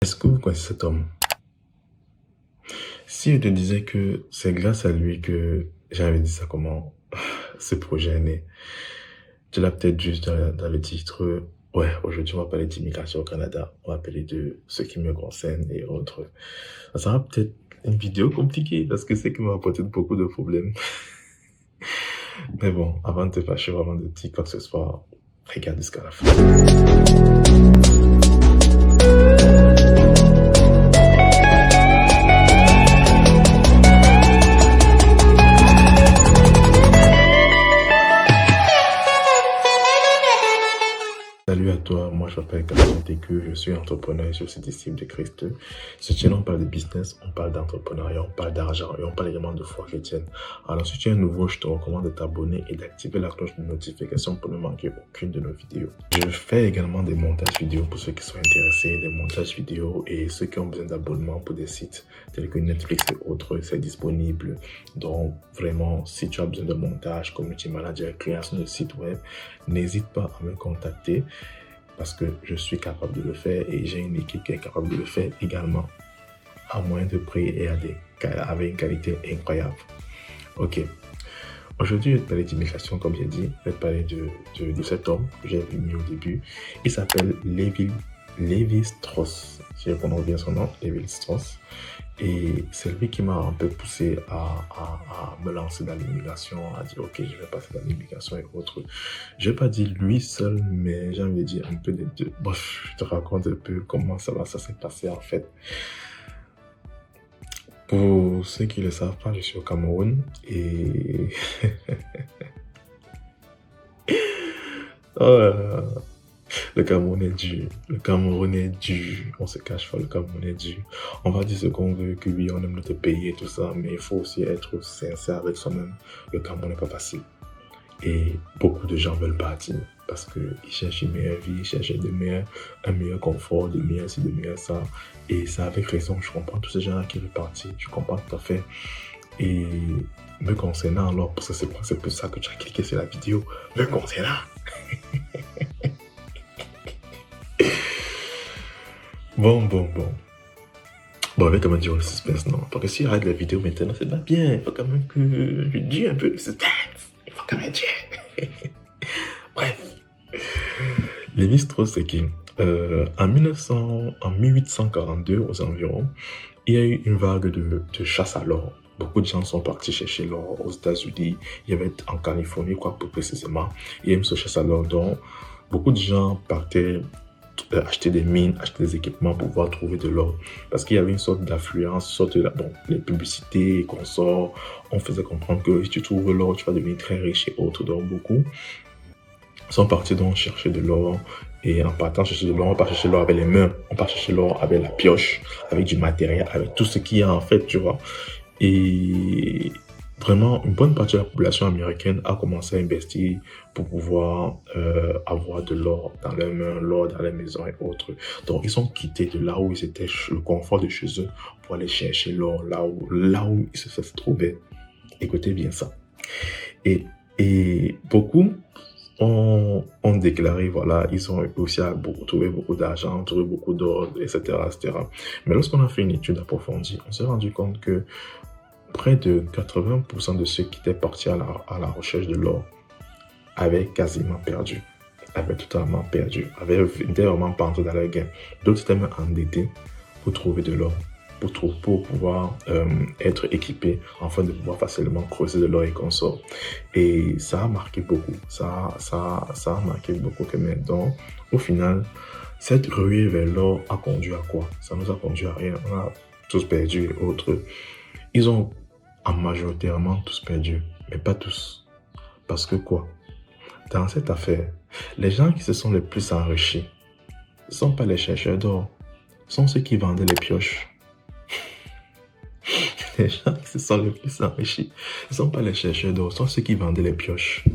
Est-ce que vous connaissez cet homme? Si je te disais que c'est grâce à lui que j'avais dit ça comment ce projet est né, tu l'as peut-être juste dans le titre. Ouais, aujourd'hui on va parler d'immigration au Canada, on va parler de ce qui me concerne et autres. Ça sera peut-être une vidéo compliquée parce que c'est qui m'a apporté beaucoup de problèmes. Mais bon, avant de te fâcher, avant de dire quoi que ce soit, regarde jusqu'à la fin. Salut à toi, moi je m'appelle Gaston Técu, je suis entrepreneur et je suis aussi disciple de Christ. Ce channel on parle de business, on parle d'entrepreneuriat, on parle d'argent et on parle également de foi chrétienne. Alors si tu es nouveau, je te recommande de t'abonner et d'activer la cloche de notification pour ne manquer aucune de nos vidéos. Je fais également des montages vidéo pour ceux qui sont intéressés, des montages vidéo et ceux qui ont besoin d'abonnement pour des sites tels que Netflix et autres, c'est disponible. Donc vraiment, si tu as besoin de montage, community manager, création de site web, n'hésite pas à me contacter parce que je suis capable de le faire et j'ai une équipe qui est capable de le faire également à moindre prix et avec une qualité incroyable. Ok. Aujourd'hui, je vais te parler d'immigration, comme j'ai dit. Je vais te parler de cet homme que j'ai mis au début. Il s'appelle Levi Strauss. Si je prononce bien son nom, Levi Strauss. Et c'est lui qui m'a un peu poussé à me lancer dans l'immigration, à dire ok, je vais passer dans l'immigration et autres. Je vais pas dire lui seul, mais j'ai envie de dire un peu des deux. Bref, je te raconte un peu comment ça s'est passé en fait. Pour ceux qui ne le savent pas, je suis au Cameroun et oh là là. Le Cameroun est dur. Le Cameroun est dur. On se cache pas, le Cameroun est dur. On va dire ce qu'on veut, que oui, on aime notre pays et tout ça, mais il faut aussi être sincère avec soi-même. Le Cameroun n'est pas facile. Et beaucoup de gens veulent partir parce qu'ils cherchent une meilleure vie, ils cherchent un meilleur confort, de meilleur ci, de meilleur ça. Et c'est avec raison, je comprends tous ces gens-là qui veulent partir. Je comprends tout à fait. Et me concernant alors, parce que c'est pour ça que tu as cliqué sur la vidéo, me concernant. Bon. Bon, on va quand même dire le suspense, non? Parce que si arrête la vidéo maintenant, c'est pas bien. Il faut quand même que je dise un peu le suspense. Il faut quand même dire. Bref. Lévi Strauss, c'est qui? En 1842, aux environs, il y a eu une vague de chasse à l'or. Beaucoup de gens sont partis chercher l'or aux États-Unis. Il y avait en Californie, quoi, plus précisément. Il y a eu ce chasse à l'or dont beaucoup de gens partaient acheter des mines, acheter des équipements pour pouvoir trouver de l'or. Parce qu'il y avait une sorte d'affluence, bon, les publicités qu'on sort, on faisait comprendre que si tu trouves l'or, tu vas devenir très riche et autres. Donc beaucoup sont partis donc chercher de l'or. Et en partant chercher de l'or, on part chercher l'or avec les mains, on part chercher l'or avec la pioche, avec du matériel, avec tout ce qu'il y a en fait, tu vois. Et vraiment, une bonne partie de la population américaine a commencé à investir pour pouvoir avoir de l'or dans leurs mains, l'or dans les maisons et autres. Donc, ils ont quitté de là où ils étaient, le confort de chez eux, pour aller chercher l'or là où ils se trouvaient. Écoutez bien ça. Et beaucoup ont déclaré, voilà, ils ont réussi à trouver beaucoup d'argent, trouver beaucoup d'or, etc., etc. Mais lorsqu'on a fait une étude approfondie, on s'est rendu compte que près de 80% de ceux qui étaient partis à la recherche de l'or avaient quasiment perdu, avaient totalement perdu, n'étaient vraiment pas entrés dans leur gain. D'autres étaient même endettés pour trouver de l'or, pour pouvoir être équipés afin de pouvoir facilement creuser de l'or et consorts. Et ça a marqué beaucoup, ça a marqué beaucoup que maintenant, au final, cette ruée vers l'or a conduit à quoi? Ça nous a conduit à rien, on a tous perdu et autres. Ils ont majoritairement tous perdu, mais pas tous. Parce que quoi? Dans cette affaire, les gens qui se sont les plus enrichis ne sont pas les chercheurs d'or, sont ceux qui vendaient les pioches. Les gens qui se sont les plus enrichis ne sont pas les chercheurs d'or, sont ceux qui vendaient les pioches.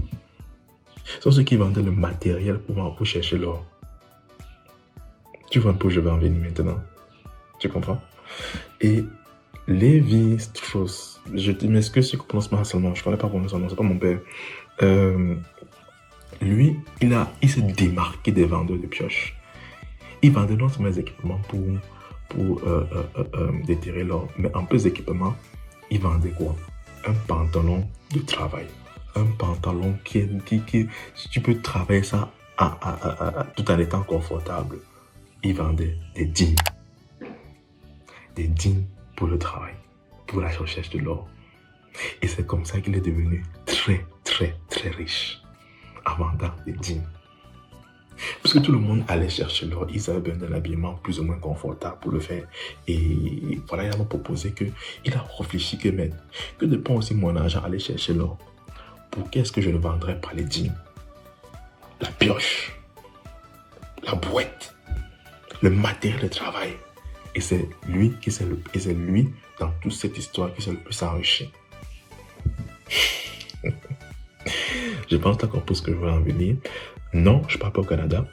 Sont ceux qui vendaient le matériel pour chercher l'or. Tu vois un peu où je vais en venir maintenant. Tu comprends? Et Levi Strauss, je m'excuse si je prononce mal son nom, je ne connais pas prononcer son nom, c'est pas mon père. Lui, il s'est démarqué des vendeurs de pioches. Il vendait non seulement des équipements pour déterrer l'or. Mais en plus d'équipement, ils vendaient quoi? Un pantalon de travail. Un pantalon qui tu peux travailler ça tout en étant confortable. Ils vendaient des jeans. Des jeans pour le travail, pour la recherche de l'or. Et c'est comme ça qu'il est devenu très, très, très riche en vendant des jeans. Parce que tout le monde allait chercher l'or, ils avaient besoin d'un habillement plus ou moins confortable pour le faire. Et voilà, il m'a proposé il a réfléchi que de prendre aussi mon argent aller chercher l'or. Pour qu'est-ce que je ne vendrais pas les jeans? La pioche, la boîte, le matériel de travail. Et c'est lui dans toute cette histoire qui s'est le plus enrichi. Je pense que tu as compris ce que je veux en venir. Non, je ne pars pas au Canada,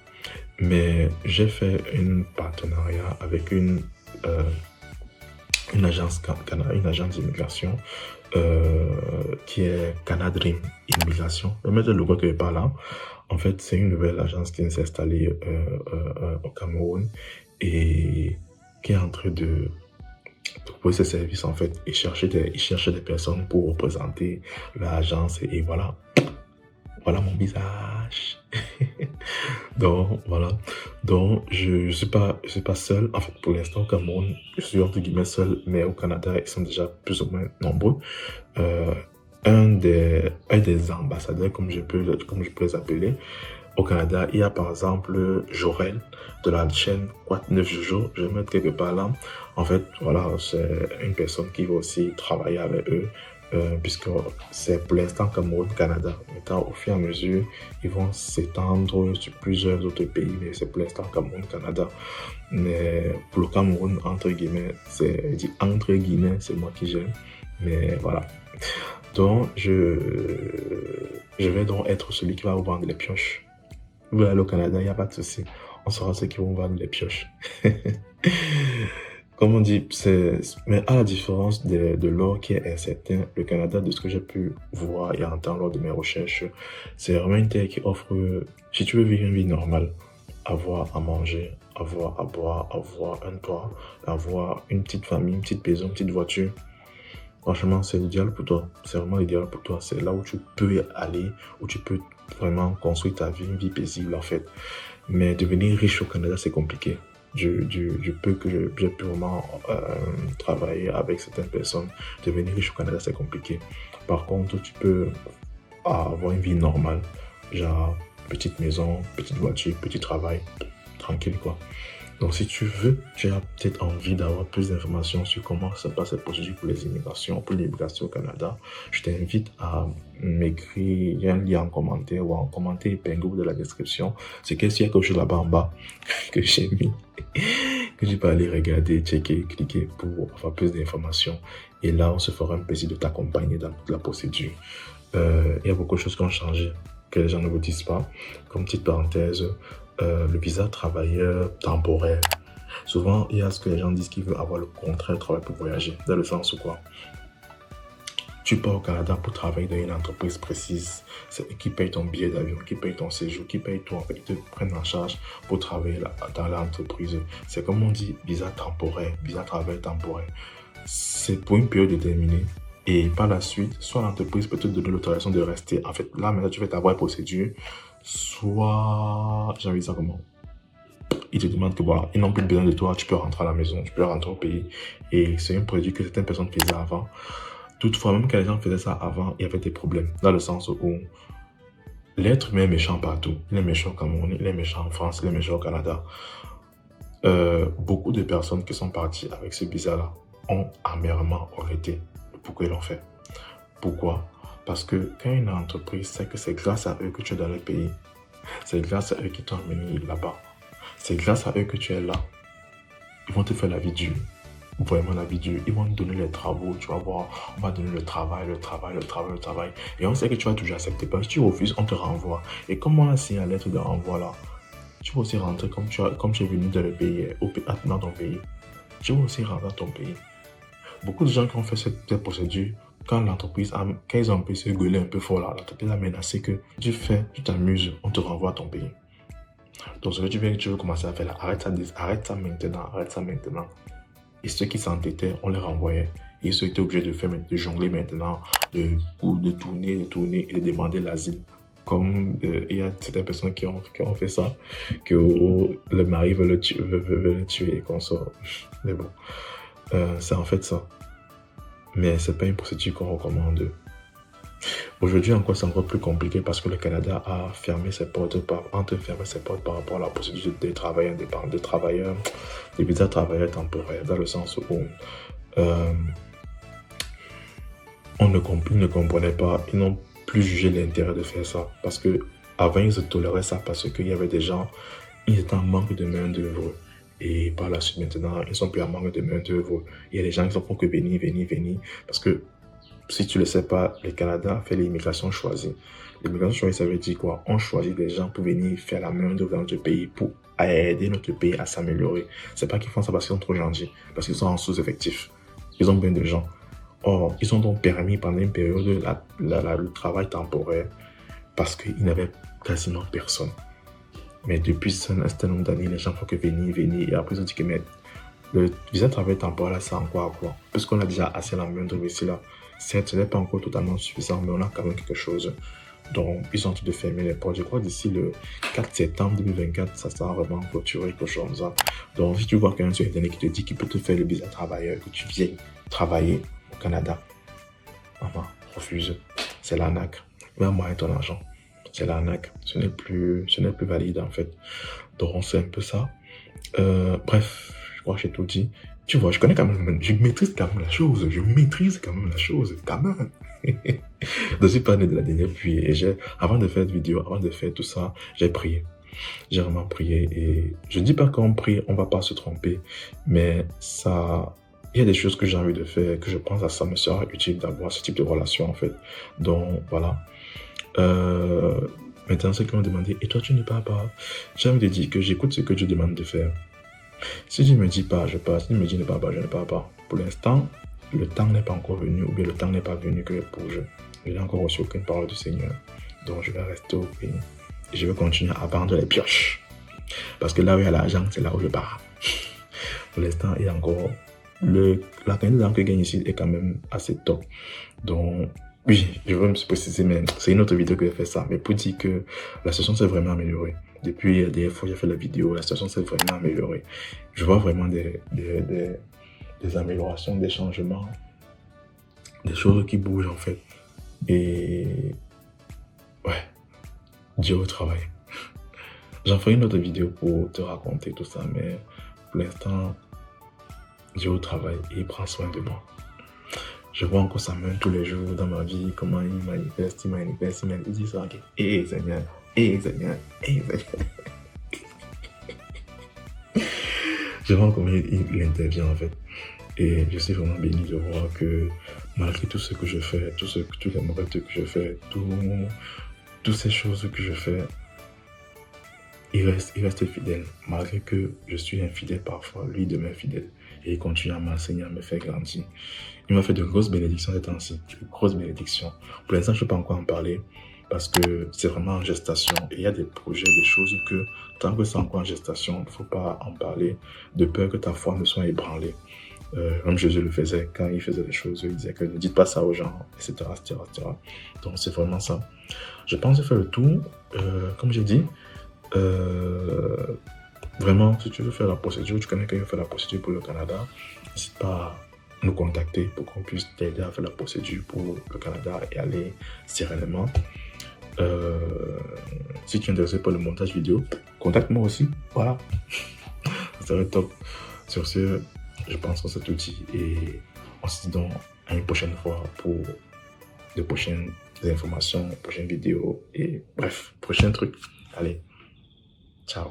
mais j'ai fait un partenariat avec une agence d'immigration qui est Canadream Immigration. Je vais mettre le logo quelque part là. En fait, c'est une nouvelle agence qui s'est installée au Cameroun et qui est en train de proposer ses services en fait et chercher des personnes pour représenter l'agence et voilà mon visage. Donc voilà, donc je suis pas seul en fait pour l'instant au Cameroun, je suis entre guillemets seul, mais au Canada ils sont déjà plus ou moins nombreux. Un des ambassadeurs comme je peux les appeler au Canada, il y a par exemple Jorel de la chaîne Quoi 9 Jojo, je vais mettre quelque part là. En fait, voilà, c'est une personne qui va aussi travailler avec eux, puisque c'est pour l'instant Cameroun, Canada. Maintenant, au fur et à mesure, ils vont s'étendre sur plusieurs autres pays, mais c'est pour l'instant Cameroun, Canada. Mais pour le Cameroun, entre guillemets, c'est moi qui gère. Mais voilà. Donc, je vais donc être celui qui va vous vendre les pioches. Vous allez au Canada, il n'y a pas de souci. On sera ceux qui vont vendre les pioches. Comme on dit, mais à la différence de l'or qui est incertain, le Canada, de ce que j'ai pu voir et entendre lors de mes recherches, c'est vraiment une terre qui offre, si tu veux vivre une vie normale, avoir à manger, avoir à boire, avoir un toit, avoir une petite famille, une petite maison, une petite voiture. Franchement, c'est l'idéal pour toi. C'est vraiment l'idéal pour toi. C'est là où tu peux aller, où tu peux vraiment construire ta vie, une vie paisible en fait. Mais devenir riche au Canada, c'est compliqué. J'ai pu vraiment travailler avec certaines personnes. Devenir riche au Canada, c'est compliqué. Par contre, tu peux avoir une vie normale. Genre, petite maison, petite voiture, petit travail. Tranquille quoi. Donc, si tu as peut-être envie d'avoir plus d'informations sur comment se passe la procédure pour l'immigration au Canada, je t'invite à m'écrire, il y a un lien en commentaire ou en commentaire épinglé de la description. C'est qu'il y a quelque chose là-bas en bas que j'ai mis, que tu peux aller regarder, checker, cliquer pour avoir plus d'informations. Et là, on se fera un plaisir de t'accompagner dans toute la procédure. Il y a beaucoup de choses qui ont changé, que les gens ne vous disent pas. Comme petite parenthèse, le visa travailleur temporaire. Souvent, il y a ce que les gens disent qu'ils veulent avoir le contrat de travail pour voyager. Dans le sens où quoi? Tu pars au Canada pour travailler dans une entreprise précise. C'est eux qui payent ton billet d'avion, qui payent ton séjour, qui payent tout. En fait, ils te prennent en charge pour travailler dans l'entreprise. C'est comme on dit, visa temporaire, visa travail temporaire. C'est pour une période déterminée. Et par la suite, soit l'entreprise peut te donner l'autorisation de rester. En fait, là, maintenant, tu fais ta vraie procédure. Soit, j'ai envie de dire comment, ils te demandent que voilà, ils n'ont plus besoin de toi, tu peux rentrer à la maison, tu peux rentrer au pays. Et c'est un produit que certaines personnes faisaient avant. Toutefois, même quand les gens faisaient ça avant, il y avait des problèmes. Dans le sens où l'être humain est méchant partout. Il est méchant au Cameroun, il est méchant en France, il est méchant au Canada. Beaucoup de personnes qui sont parties avec ce visa-là ont amèrement regretté pourquoi ils l'ont fait. Pourquoi? Parce que quand une entreprise sait que c'est grâce à eux que tu es dans le pays, c'est grâce à eux qui t'ont amené là-bas, c'est grâce à eux que tu es là, ils vont te faire la vie dure. Vraiment la vie dure. Ils vont te donner les travaux, tu vas voir, on va donner le travail. Et on sait que tu vas toujours accepter. Parce que si tu refuses, on te renvoie. Et comme on a signé la lettre de renvoi là, tu vas aussi rentrer comme tu es venu dans le pays, dans ton pays. Tu vas aussi rentrer dans ton pays. Beaucoup de gens qui ont fait cette procédure, quand ils ont un peu se gueuler un peu fort là, l'entreprise a menacé que tu t'amuses, on te renvoie à ton pays. Donc, ce que tu veux commencer à faire là, arrête ça maintenant, arrête ça maintenant. Et ceux qui s'entêtaient, on les renvoyait. Et ils étaient obligés de jongler maintenant, de tourner et de demander l'asile. Comme il y a certaines personnes qui ont fait ça, que le mari veut le tuer et qu'on sort. Mais bon, c'est en fait ça. Mais c'est pas une procédure qu'on recommande. Aujourd'hui encore, c'est encore plus compliqué parce que le Canada a fermé ses portes par rapport à la procédure des travailleurs indépendants, des visas travailleurs temporaires, dans le sens où ils ne comprenaient pas, ils n'ont plus jugé l'intérêt de faire ça. Parce que avant, ils toléraient ça parce qu'il y avait des gens, ils étaient en manque de main-d'œuvre. Et par la suite, maintenant, ils ne sont plus en manque de main-d'œuvre. Il y a des gens qui ne font que venir. Parce que si tu ne le sais pas, le Canada fait l'immigration choisie. L'immigration choisie, ça veut dire quoi? On choisit des gens pour venir faire la main-d'œuvre dans notre pays, pour aider notre pays à s'améliorer. C'est pas qu'ils font ça parce qu'ils sont trop gentils, parce qu'ils sont en sous-effectif. Ils ont besoin de gens. Or, ils ont donc permis pendant une période le travail temporaire parce qu'ils n'avaient quasiment personne. Mais depuis un certain nombre d'années, les gens font que venir. Et après, ils ont dit que mais, le visa de travail temporaire, là, c'est encore à quoi? Puisqu'on a déjà assez la main-d'œuvre ici, là. Certes, ce n'est pas encore totalement suffisant, mais on a quand même quelque chose. Donc, ils ont en train de fermer les portes. Je crois d'ici le 4 septembre 2024, ça sera vraiment clôturé, quelque chose comme ça. Donc, si tu vois quelqu'un sur Internet qui te dit qu'il peut te faire le visa travailleur, que tu viennes travailler au Canada, maman, refuse. C'est l'arnaque. Mets moi ton argent. C'est l'arnaque. Ce n'est plus valide, en fait. Donc, c'est un peu ça. Bref, je crois que j'ai tout dit. Tu vois, je maîtrise quand même la chose. Quand même. Je suis pas né de la dernière pluie. Et avant de faire cette vidéo, avant de faire tout ça, j'ai prié. J'ai vraiment prié. Et je dis pas qu'on prie, on va pas se tromper. Mais ça, il y a des choses que j'ai envie de faire, que je pense à ça me sera utile d'avoir ce type de relation, en fait. Donc, voilà. Maintenant, ceux qui m'ont demandé, et toi, tu ne pars pas? J'ai envie de dire que j'écoute ce que Dieu demande de faire. Si Dieu me dit pas, je pars. Si Dieu me dit ne pars pas, je ne pars pas. Pour l'instant, le temps n'est pas encore venu, ou bien le temps n'est pas venu que je bouge. Je n'ai encore reçu aucune parole du Seigneur. Donc, je vais rester au pays. Et je vais continuer à vendre les pioches. Parce que là où il y a l'argent, c'est là où je pars. Pour l'instant, il y a encore... La quantité d'argent que je gagne ici est quand même assez top. Donc, oui, je veux me préciser, mais c'est une autre vidéo que j'ai fait ça. Mais pour dire que la situation s'est vraiment améliorée. Depuis la dernière fois que j'ai fait la vidéo, la situation s'est vraiment améliorée. Je vois vraiment des améliorations, des changements, des choses qui bougent en fait. Et ouais, Dieu au travail. J'en ferai une autre vidéo pour te raconter tout ça, mais pour l'instant, Dieu au travail et il prend soin de moi. Je vois encore sa main tous les jours dans ma vie, comment il manifeste, il dit ça, ok. Seigneur. Je vois comment il intervient en fait. Et je suis vraiment béni de voir que malgré tout ce que je fais, tous les mauvais trucs que je fais, toutes ces choses que je fais, il reste fidèle. Malgré que je suis infidèle parfois, lui demeure fidèle. Et il continue à m'enseigner, à me faire grandir. Il m'a fait de grosses bénédictions ces temps-ci. De grosses bénédictions. Pour l'instant, je ne peux pas encore en parler parce que c'est vraiment en gestation. Et il y a des projets, des choses que tant que c'est encore en gestation, il ne faut pas en parler de peur que ta foi ne soit ébranlée. Comme Jésus le faisait quand il faisait des choses, il disait que ne dites pas ça aux gens, etc. Donc c'est vraiment ça. Je pense faire le tour. Comme j'ai dit, vraiment, si tu veux faire la procédure, tu connais quelqu'un qui fait la procédure pour le Canada, n'hésite pas à nous contacter pour qu'on puisse t'aider à faire la procédure pour le Canada et aller sereinement. Si tu es intéressé par le montage vidéo, contacte-moi aussi. Voilà. Ça serait top. Sur ce, je pense à cet outil et on se dit donc à une prochaine fois pour de prochaines informations, prochaines vidéos et bref, prochains trucs. Allez, ciao.